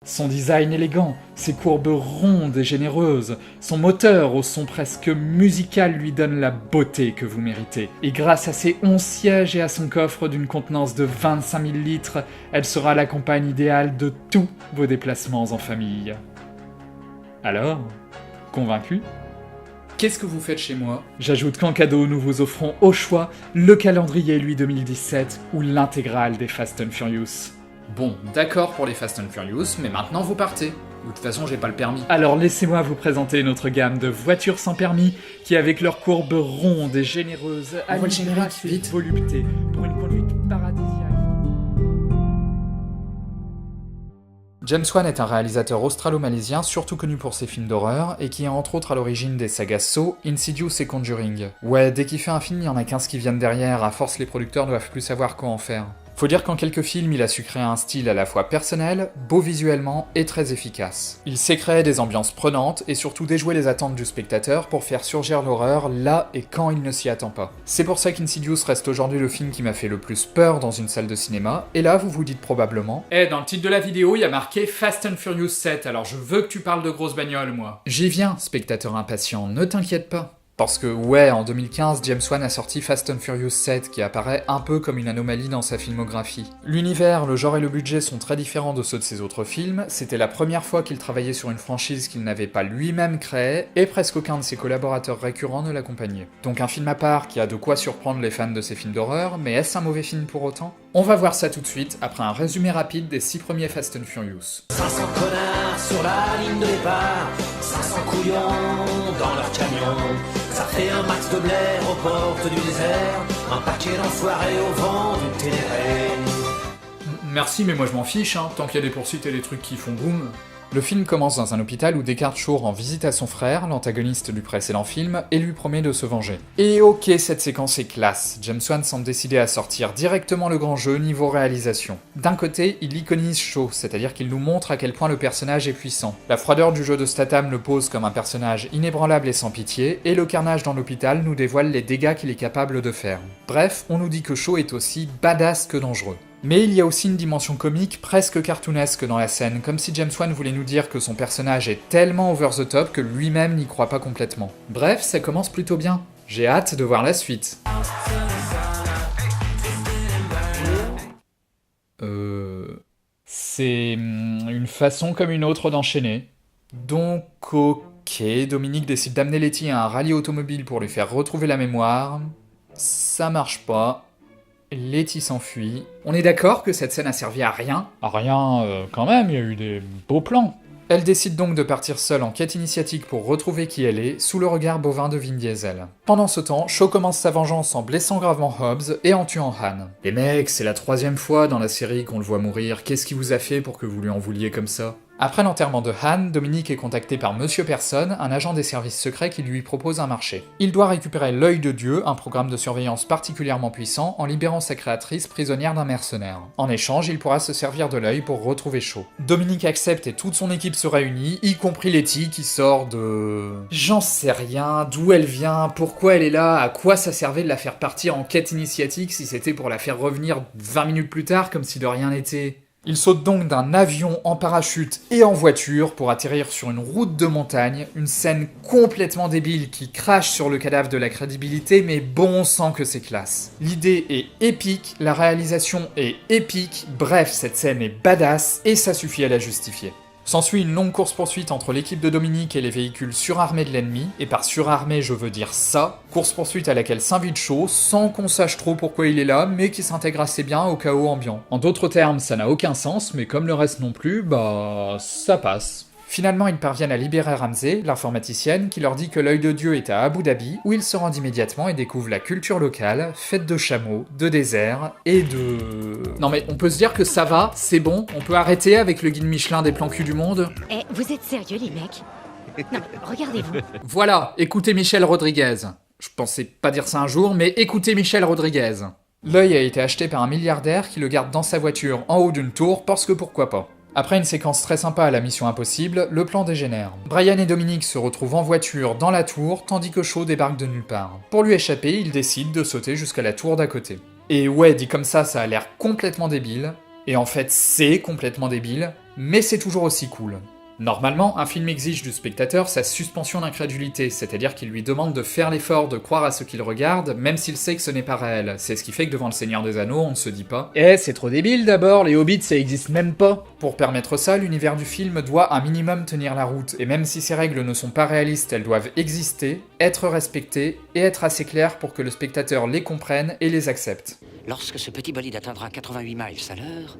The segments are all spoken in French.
Son design élégant, ses courbes rondes et généreuses, son moteur au son presque musical lui donne la beauté que vous méritez. Et grâce à ses 11 sièges et à son coffre d'une contenance de 25 000 litres, elle sera la compagne idéale de tous vos déplacements en famille. Alors, convaincu ? Qu'est-ce que vous faites chez moi ? J'ajoute qu'en cadeau, nous vous offrons au choix le calendrier Lui 2017 ou l'intégrale des Fast and Furious. Bon, d'accord pour les Fast and Furious, mais maintenant vous partez. De toute façon, j'ai pas le permis. Alors laissez-moi vous présenter notre gamme de voitures sans permis qui, avec leurs courbes rondes et généreuses, On voit le générique, vite. volupté pour une conduite paradisiaque. James Wan est un réalisateur australo-malaisien surtout connu pour ses films d'horreur et qui est entre autres à l'origine des sagas Saw, Insidious et Conjuring. Ouais, dès qu'il fait un film, il y en a 15 qui viennent derrière, à force les producteurs doivent plus savoir quoi en faire. Faut dire qu'en quelques films, il a su créer un style à la fois personnel, beau visuellement et très efficace. Il sait créer des ambiances prenantes et surtout déjouer les attentes du spectateur pour faire surgir l'horreur là et quand il ne s'y attend pas. C'est pour ça qu'Insidious reste aujourd'hui le film qui m'a fait le plus peur dans une salle de cinéma, et là vous vous dites probablement Dans le titre de la vidéo, il y a marqué Fast and Furious 7, alors je veux que tu parles de grosses bagnoles, moi. J'y viens, spectateur impatient, ne t'inquiète pas. Parce que ouais, en 2015, James Wan a sorti Fast and Furious 7, qui apparaît un peu comme une anomalie dans sa filmographie. L'univers, le genre et le budget sont très différents de ceux de ses autres films, c'était la première fois qu'il travaillait sur une franchise qu'il n'avait pas lui-même créée, et presque aucun de ses collaborateurs récurrents ne l'accompagnait. Donc un film à part qui a de quoi surprendre les fans de ses films d'horreur, mais est-ce un mauvais film pour autant ? On va voir ça tout de suite, après un résumé rapide des 6 premiers Fast and Furious. 500 connards sur la ligne de départ, 500 couillons dans leur camion. Ça fait un max de blaire aux portes du désert, un paquet d'enfoirés au vent du Ténéré. Merci, mais moi je m'en fiche, tant qu'il y a des poursuites et des trucs qui font boum. Le film commence dans un hôpital où Deckard Shaw rend visite à son frère, l'antagoniste du précédent film, et lui promet de se venger. Et ok, cette séquence est classe. James Wan semble décidé à sortir directement le grand jeu niveau réalisation. D'un côté, il iconise Shaw, c'est-à-dire qu'il nous montre à quel point le personnage est puissant. La froideur du jeu de Statham le pose comme un personnage inébranlable et sans pitié, et le carnage dans l'hôpital nous dévoile les dégâts qu'il est capable de faire. Bref, on nous dit que Shaw est aussi badass que dangereux. Mais il y a aussi une dimension comique presque cartoonesque dans la scène, comme si James Wan voulait nous dire que son personnage est tellement over the top que lui-même n'y croit pas complètement. Bref, ça commence plutôt bien. J'ai hâte de voir la suite. C'est une façon comme une autre d'enchaîner. Donc ok, Dominique décide d'amener Letty à un rallye automobile pour lui faire retrouver la mémoire. Ça marche pas. Letty s'enfuit. On est d'accord que cette scène a servi à rien ? Rien, quand même, il y a eu des beaux plans. Elle décide donc de partir seule en quête initiatique pour retrouver qui elle est, sous le regard bovin de Vin Diesel. Pendant ce temps, Shaw commence sa vengeance en blessant gravement Hobbs et en tuant Han. Les mecs, c'est la 3e fois dans la série qu'on le voit mourir, qu'est-ce qui vous a fait pour que vous lui en vouliez comme ça ? Après l'enterrement de Han, Dominique est contacté par Monsieur Personne, un agent des services secrets qui lui propose un marché. Il doit récupérer l'œil de Dieu, un programme de surveillance particulièrement puissant, en libérant sa créatrice prisonnière d'un mercenaire. En échange, il pourra se servir de l'œil pour retrouver Shaw. Dominique accepte et toute son équipe se réunit, y compris Letty qui sort de... J'en sais rien, d'où elle vient, pourquoi elle est là, à quoi ça servait de la faire partir en quête initiatique si c'était pour la faire revenir 20 minutes plus tard comme si de rien n'était. Il saute donc d'un avion en parachute et en voiture pour atterrir sur une route de montagne, une scène complètement débile qui crache sur le cadavre de la crédibilité, mais bon sang que c'est classe. L'idée est épique, la réalisation est épique, bref, cette scène est badass et ça suffit à la justifier. S'ensuit une longue course-poursuite entre l'équipe de Dominique et les véhicules surarmés de l'ennemi, et par surarmé je veux dire ça, course-poursuite à laquelle s'invite Shaw, sans qu'on sache trop pourquoi il est là, mais qui s'intègre assez bien au chaos ambiant. En d'autres termes, ça n'a aucun sens, mais comme le reste non plus, ça passe. Finalement, ils parviennent à libérer Ramsey, l'informaticienne, qui leur dit que l'œil de Dieu est à Abu Dhabi, où ils se rendent immédiatement et découvrent la culture locale, faite de chameaux, de désert et de... Non mais on peut se dire que ça va, c'est bon, on peut arrêter avec le guide Michelin des plans cul du monde ? Eh, vous êtes sérieux les mecs ? Non, regardez-vous. Voilà, écoutez Michel Rodriguez. Je pensais pas dire ça un jour, mais écoutez Michel Rodriguez. L'œil a été acheté par un milliardaire qui le garde dans sa voiture en haut d'une tour parce que pourquoi pas. Après une séquence très sympa à la Mission Impossible, le plan dégénère. Brian et Dominique se retrouvent en voiture dans la tour, tandis que Shaw débarque de nulle part. Pour lui échapper, il décide de sauter jusqu'à la tour d'à côté. Et ouais, dit comme ça a l'air complètement débile. Et en fait, c'est complètement débile. mais c'est toujours aussi cool. Normalement, un film exige du spectateur sa suspension d'incrédulité, c'est-à-dire qu'il lui demande de faire l'effort de croire à ce qu'il regarde, même s'il sait que ce n'est pas réel. C'est ce qui fait que devant le Seigneur des Anneaux, on ne se dit pas « Eh, c'est trop débile d'abord, les hobbits ça existe même pas !» Pour permettre ça, l'univers du film doit un minimum tenir la route, et même si ces règles ne sont pas réalistes, elles doivent exister, être respectées, et être assez claires pour que le spectateur les comprenne et les accepte. Lorsque ce petit bolide atteindra 88 miles à l'heure,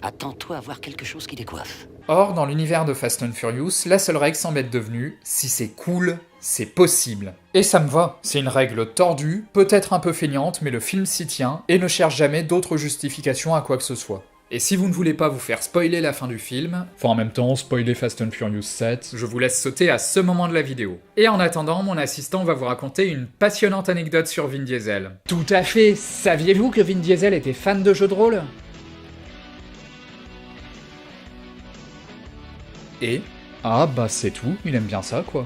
attends-toi à voir quelque chose qui décoiffe. Or, dans l'univers de Fast and Furious, la seule règle semble être devenue « si c'est cool, c'est possible ». Et ça me va, c'est une règle tordue, peut-être un peu feignante, mais le film s'y tient, et ne cherche jamais d'autres justifications à quoi que ce soit. Et si vous ne voulez pas vous faire spoiler la fin du film, enfin en même temps, spoiler Fast and Furious 7, je vous laisse sauter à ce moment de la vidéo. Et en attendant, mon assistant va vous raconter une passionnante anecdote sur Vin Diesel. Tout à fait, saviez-vous que Vin Diesel était fan de jeux de rôle ? Et ah bah c'est tout, il aime bien ça quoi.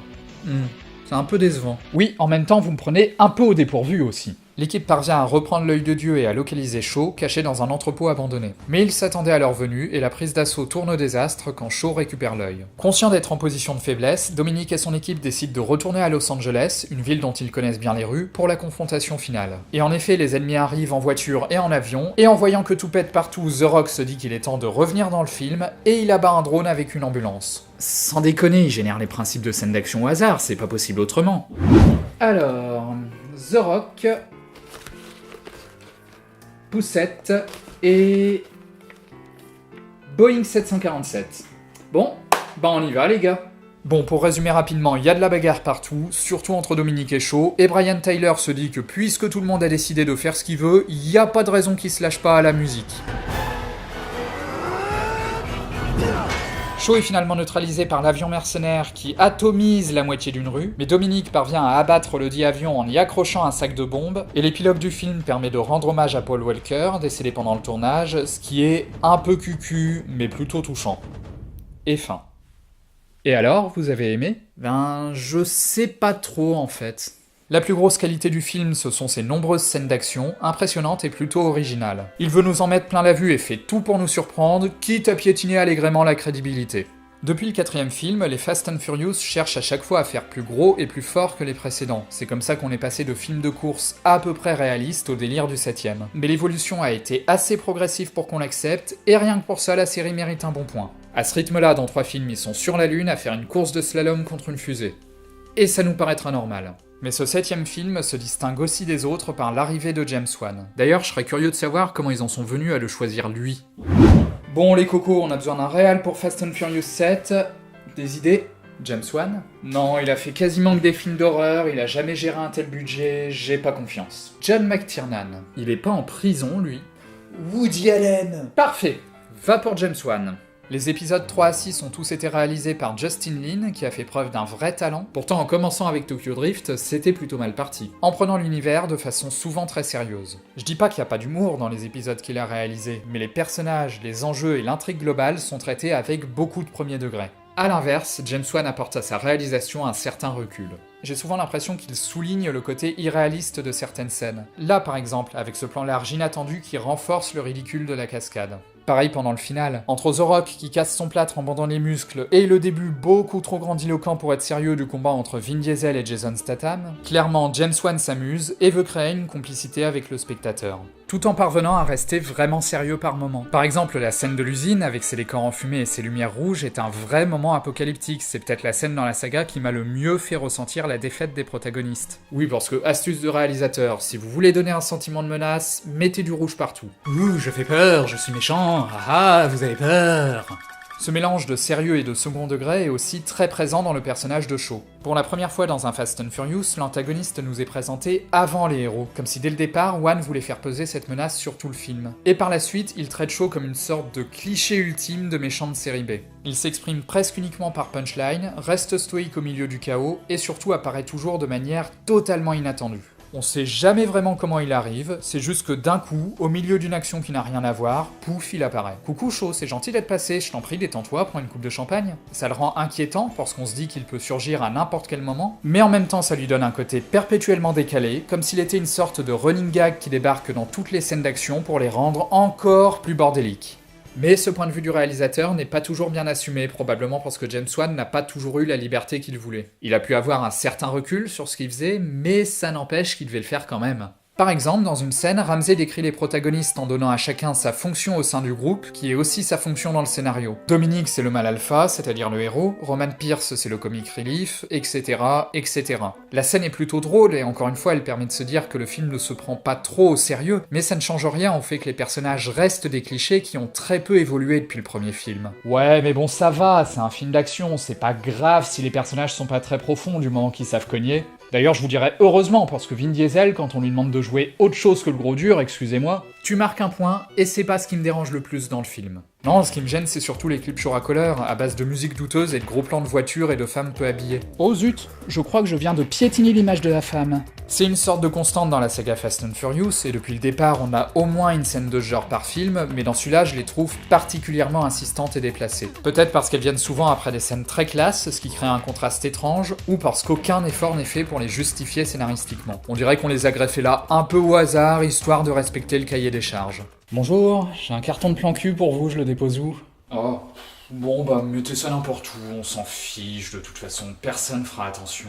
C'est un peu décevant. Oui, en même temps vous me prenez un peu au dépourvu aussi. L'équipe parvient à reprendre l'œil de Dieu et à localiser Shaw, caché dans un entrepôt abandonné. Mais ils s'attendaient à leur venue, et la prise d'assaut tourne au désastre quand Shaw récupère l'œil. Conscient d'être en position de faiblesse, Dominique et son équipe décident de retourner à Los Angeles, une ville dont ils connaissent bien les rues, pour la confrontation finale. Et en effet, les ennemis arrivent en voiture et en avion, et en voyant que tout pète partout, The Rock se dit qu'il est temps de revenir dans le film, et il abat un drone avec une ambulance. Sans déconner, il génère les principes de scène d'action au hasard, c'est pas possible autrement. Alors, The Rock... Poussette et Boeing 747. Bon, bah on y va les gars. Bon, pour résumer rapidement, il y a de la bagarre partout, surtout entre Dominique et Shaw, et Brian Tyler se dit que puisque tout le monde a décidé de faire ce qu'il veut, il n'y a pas de raison qu'il se lâche pas à la musique. Shaw est finalement neutralisé par l'avion mercenaire qui atomise la moitié d'une rue, mais Dominique parvient à abattre le dit avion en y accrochant un sac de bombes, et l'épilogue du film permet de rendre hommage à Paul Walker, décédé pendant le tournage, ce qui est un peu cucu, mais plutôt touchant. Et fin. Et alors, vous avez aimé ? Ben, je sais pas trop en fait. La plus grosse qualité du film, ce sont ses nombreuses scènes d'action, impressionnantes et plutôt originales. Il veut nous en mettre plein la vue et fait tout pour nous surprendre, quitte à piétiner allègrement la crédibilité. Depuis le 4e film, les Fast and Furious cherchent à chaque fois à faire plus gros et plus fort que les précédents. C'est comme ça qu'on est passé de films de course à peu près réalistes au délire du 7e. Mais l'évolution a été assez progressive pour qu'on l'accepte, et rien que pour ça, la série mérite un bon point. À ce rythme-là, dans 3 films, ils sont sur la Lune à faire une course de slalom contre une fusée. Et ça nous paraîtra normal. Mais ce 7e film se distingue aussi des autres par l'arrivée de James Wan. D'ailleurs, je serais curieux de savoir comment ils en sont venus à le choisir lui. Bon les cocos, on a besoin d'un réal pour Fast and Furious 7. Des idées ? James Wan ? Non, il a fait quasiment que des films d'horreur, il a jamais géré un tel budget, j'ai pas confiance. John McTiernan. Il est pas en prison, lui ? Woody Allen. Parfait. Va pour James Wan. Les épisodes 3 à 6 ont tous été réalisés par Justin Lin, qui a fait preuve d'un vrai talent. Pourtant, en commençant avec Tokyo Drift, c'était plutôt mal parti, en prenant l'univers de façon souvent très sérieuse. Je dis pas qu'il n'y a pas d'humour dans les épisodes qu'il a réalisés, mais les personnages, les enjeux et l'intrigue globale sont traités avec beaucoup de premier degré. A l'inverse, James Wan apporte à sa réalisation un certain recul. J'ai souvent l'impression qu'il souligne le côté irréaliste de certaines scènes. Là, par exemple, avec ce plan large inattendu qui renforce le ridicule de la cascade. Pareil pendant le final. Entre The Rock qui casse son plâtre en bandant les muscles et le début beaucoup trop grandiloquent pour être sérieux du combat entre Vin Diesel et Jason Statham, clairement James Wan s'amuse et veut créer une complicité avec le spectateur. Tout en parvenant à rester vraiment sérieux par moments. Par exemple, la scène de l'usine, avec ses décors en fumée et ses lumières rouges, est un vrai moment apocalyptique. C'est peut-être la scène dans la saga qui m'a le mieux fait ressentir la défaite des protagonistes. Oui, parce que, astuce de réalisateur, si vous voulez donner un sentiment de menace, mettez du rouge partout. Ouh, je fais peur, je suis méchant, ah, vous avez peur. Ce mélange de sérieux et de second degré est aussi très présent dans le personnage de Shaw. Pour la première fois dans un Fast and Furious, l'antagoniste nous est présenté avant les héros, comme si dès le départ, Wan voulait faire peser cette menace sur tout le film. Et par la suite, il traite Shaw comme une sorte de cliché ultime de méchant de série B. Il s'exprime presque uniquement par punchline, reste stoïque au milieu du chaos, et surtout apparaît toujours de manière totalement inattendue. On sait jamais vraiment comment il arrive, c'est juste que d'un coup, au milieu d'une action qui n'a rien à voir, pouf, il apparaît. Coucou Shaw, c'est gentil d'être passé, je t'en prie, détends-toi, prends une coupe de champagne. Ça le rend inquiétant parce qu'on se dit qu'il peut surgir à n'importe quel moment, mais en même temps ça lui donne un côté perpétuellement décalé, comme s'il était une sorte de running gag qui débarque dans toutes les scènes d'action pour les rendre encore plus bordéliques. Mais ce point de vue du réalisateur n'est pas toujours bien assumé, probablement parce que James Wan n'a pas toujours eu la liberté qu'il voulait. Il a pu avoir un certain recul sur ce qu'il faisait, mais ça n'empêche qu'il devait le faire quand même. Par exemple, dans une scène, Ramsey décrit les protagonistes en donnant à chacun sa fonction au sein du groupe, qui est aussi sa fonction dans le scénario. Dominique, c'est le mâle alpha, c'est-à-dire le héros, Roman Pierce, c'est le comic relief, etc., etc. La scène est plutôt drôle, et encore une fois, elle permet de se dire que le film ne se prend pas trop au sérieux, mais ça ne change rien au fait que les personnages restent des clichés qui ont très peu évolué depuis le premier film. Ouais, mais bon, ça va, c'est un film d'action, c'est pas grave si les personnages sont pas très profonds du moment qu'ils savent cogner. D'ailleurs, je vous dirais heureusement, parce que Vin Diesel, quand on lui demande de jouer autre chose que le gros dur, excusez-moi... Tu marques un point, et c'est pas ce qui me dérange le plus dans le film. Non, ce qui me gêne, c'est surtout les clips show à couleur, à base de musique douteuse et de gros plans de voitures et de femmes peu habillées. Oh zut, je crois que je viens de piétiner l'image de la femme. C'est une sorte de constante dans la saga Fast and Furious, et depuis le départ, on a au moins une scène de ce genre par film, mais dans celui-là, je les trouve particulièrement insistantes et déplacées. Peut-être parce qu'elles viennent souvent après des scènes très classes, ce qui crée un contraste étrange, ou parce qu'aucun effort n'est fait pour les justifier scénaristiquement. On dirait qu'on les a greffés là un peu au hasard, histoire de respecter le cahier des charges. Bonjour, j'ai un carton de plan cul pour vous, je le dépose où? Oh, bon bah mettez ça n'importe où, on s'en fiche, de toute façon, personne fera attention.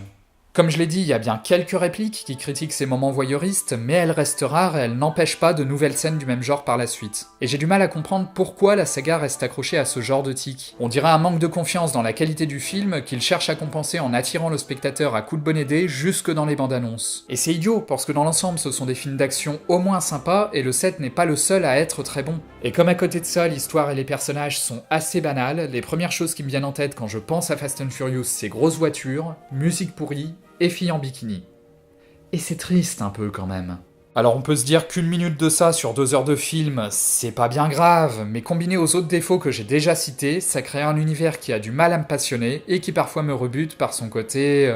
Comme je l'ai dit, il y a bien quelques répliques qui critiquent ces moments voyeuristes, mais elles restent rares et elles n'empêchent pas de nouvelles scènes du même genre par la suite. Et j'ai du mal à comprendre pourquoi la saga reste accrochée à ce genre de tic. On dirait un manque de confiance dans la qualité du film qu'il cherche à compenser en attirant le spectateur à coups de bonne idée jusque dans les bandes annonces. Et c'est idiot, parce que dans l'ensemble ce sont des films d'action au moins sympas, et le 7 n'est pas le seul à être très bon. Et comme à côté de ça, l'histoire et les personnages sont assez banals, les premières choses qui me viennent en tête quand je pense à Fast and Furious, c'est grosses voitures, musique pourrie, et filles en bikini. Et c'est triste un peu quand même. Alors on peut se dire qu'une minute de ça sur 2 heures de film, c'est pas bien grave, mais combiné aux autres défauts que j'ai déjà cités, ça crée un univers qui a du mal à me passionner, et qui parfois me rebute par son côté...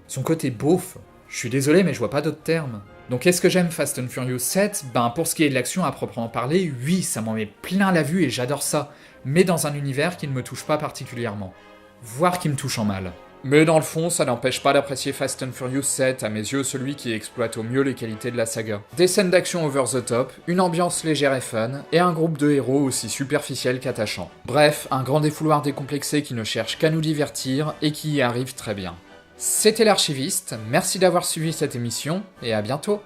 son côté beauf. Je suis désolé mais je vois pas d'autres termes. Donc est-ce que j'aime Fast and Furious 7 ? Ben pour ce qui est de l'action à proprement parler, oui, ça m'en met plein la vue et j'adore ça, mais dans un univers qui ne me touche pas particulièrement. Voire qui me touche en mal. Mais dans le fond, ça n'empêche pas d'apprécier Fast and Furious 7, à mes yeux celui qui exploite au mieux les qualités de la saga. Des scènes d'action over the top, une ambiance légère et fun, et un groupe de héros aussi superficiel qu'attachant. Bref, un grand défouloir décomplexé qui ne cherche qu'à nous divertir, et qui y arrive très bien. C'était l'Archiviste, merci d'avoir suivi cette émission, et à bientôt.